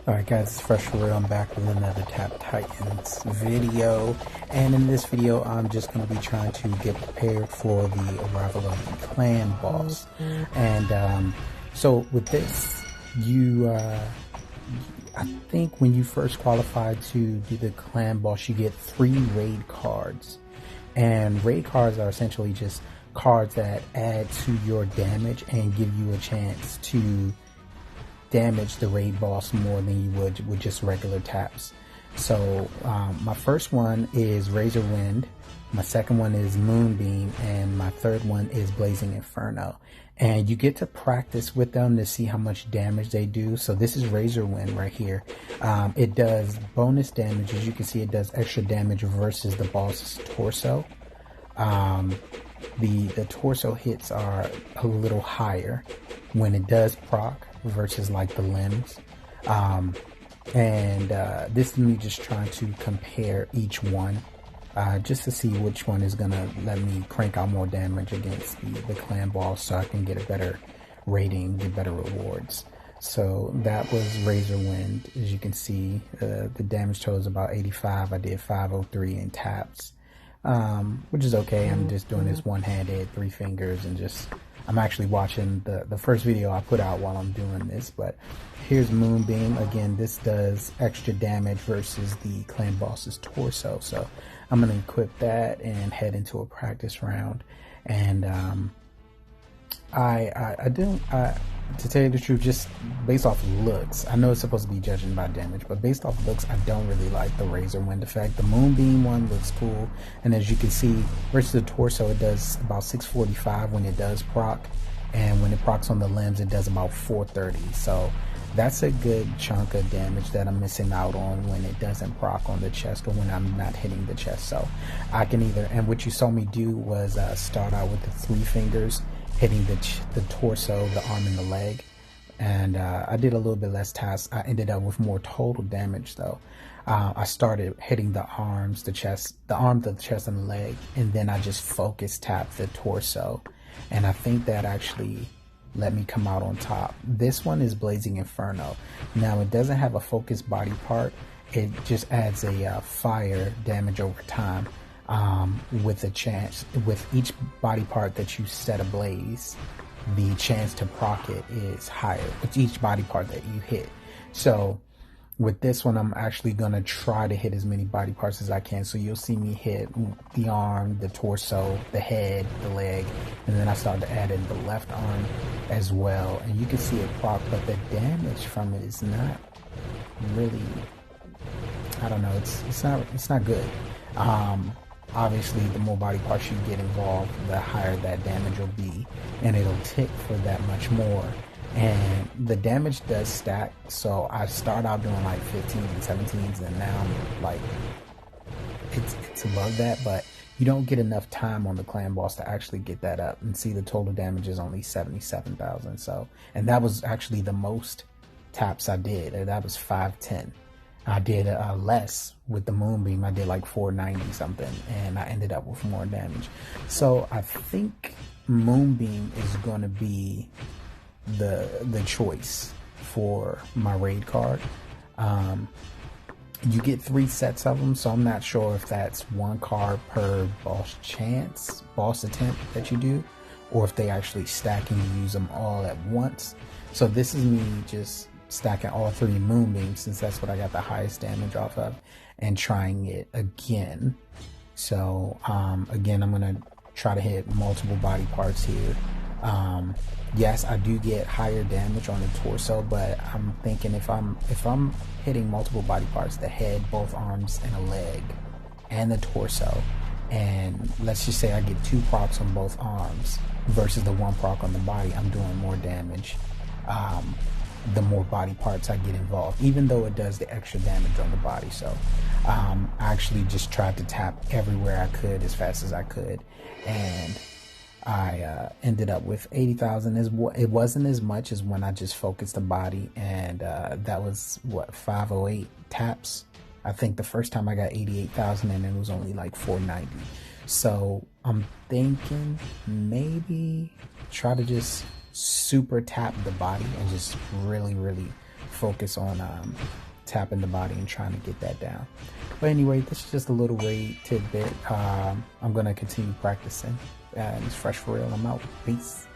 Alright guys, it's Fresh for Real. I'm back with another Tap Titans video, and in this video I'm just going to be trying to get prepared for the arrival of the clan boss. And so with this, I think when you first qualify to do the clan boss, you get 3 raid cards, and raid cards are essentially just cards that add to your damage and give you a chance to damage the raid boss more than you would with just regular taps. So my first one is Razor Wind, my second one is Moonbeam, and my third one is Blazing Inferno. And you get to practice with them to see how much damage they do. So this is Razor Wind right here. It does bonus damage. As you can see, it does extra damage versus the boss's torso. The torso hits are a little higher when it does proc versus like the limbs. This is me just trying to compare each one just to see which one is gonna let me crank out more damage against the clan boss, so I can get a better rating, get better rewards. So that was Razor Wind. As you can see, the damage total is about 85. I did 503 in taps, which is okay. I'm just doing this one-handed, 3 fingers, and just I'm actually watching the first video I put out while I'm doing this. But here's Moonbeam. Again, this does extra damage versus the clan boss's torso. So I'm going to equip that and head into a practice round. And to tell you the truth, just based off of looks, I know it's supposed to be judging by damage, but based off of looks, I don't really like the Razor Wind effect. The Moonbeam one looks cool, and as you can see, versus the torso, it does about 645 when it does proc, and when it procs on the limbs, it does about 430. So that's a good chunk of damage that I'm missing out on when it doesn't proc on the chest, or when I'm not hitting the chest. So I can either, and what you saw me do was start out with the 3 fingers, hitting the torso, the arm, and the leg. And I did a little bit less tasks. I ended up with more total damage though. I started hitting the arms, the chest, the arm, the chest, and the leg, and then I just focus tapped the torso. And I think that actually let me come out on top. This one is Blazing Inferno. Now it doesn't have a focused body part. It just adds a fire damage over time. With a chance, with each body part that you set ablaze, the chance to proc it is higher with each body part that you hit. So with this one, I'm actually gonna try to hit as many body parts as I can. So you'll see me hit the arm, the torso, the head, the leg, and then I start to add in the left arm as well. And you can see it proc, but the damage from it is not really, I don't know, it's not good. Obviously, the more body parts you get involved, the higher that damage will be, and it'll tick for that much more. And the damage does stack, so I start out doing like 15s and 17s, and now I'm like, it's above that, but you don't get enough time on the clan boss to actually get that up. And see, the total damage is only 77,000. So, and that was actually the most taps I did, and that was 510. I did less with the Moonbeam. I did like 490 something, and I ended up with more damage. So I think Moonbeam is going to be the choice for my raid card. You get 3 sets of them, so I'm not sure if that's 1 card per boss attempt that you do, or if they actually stack and you use them all at once. So this is me just stacking all 3 Moonbeams, since that's what I got the highest damage off of, and trying it again. So again, I'm gonna try to hit multiple body parts here. Yes, I do get higher damage on the torso, but I'm thinking if I'm hitting multiple body parts, the head, both arms, and a leg, and the torso, and let's just say I get 2 procs on both arms versus the 1 proc on the body, I'm doing more damage the more body parts I get involved, even though it does the extra damage on the body. So I actually just tried to tap everywhere I could as fast as I could, and I ended up with 80,000. It wasn't as much as when I just focused the body, and that was what, 508 taps. I think the first time I got 88,000, and it was only like 490. So I'm thinking maybe try to just super tap the body and just really focus on tapping the body and trying to get that down. But anyway, this is just a little weight tidbit. I'm going to continue practicing. And it's Fresh for Real. I'm out. Peace.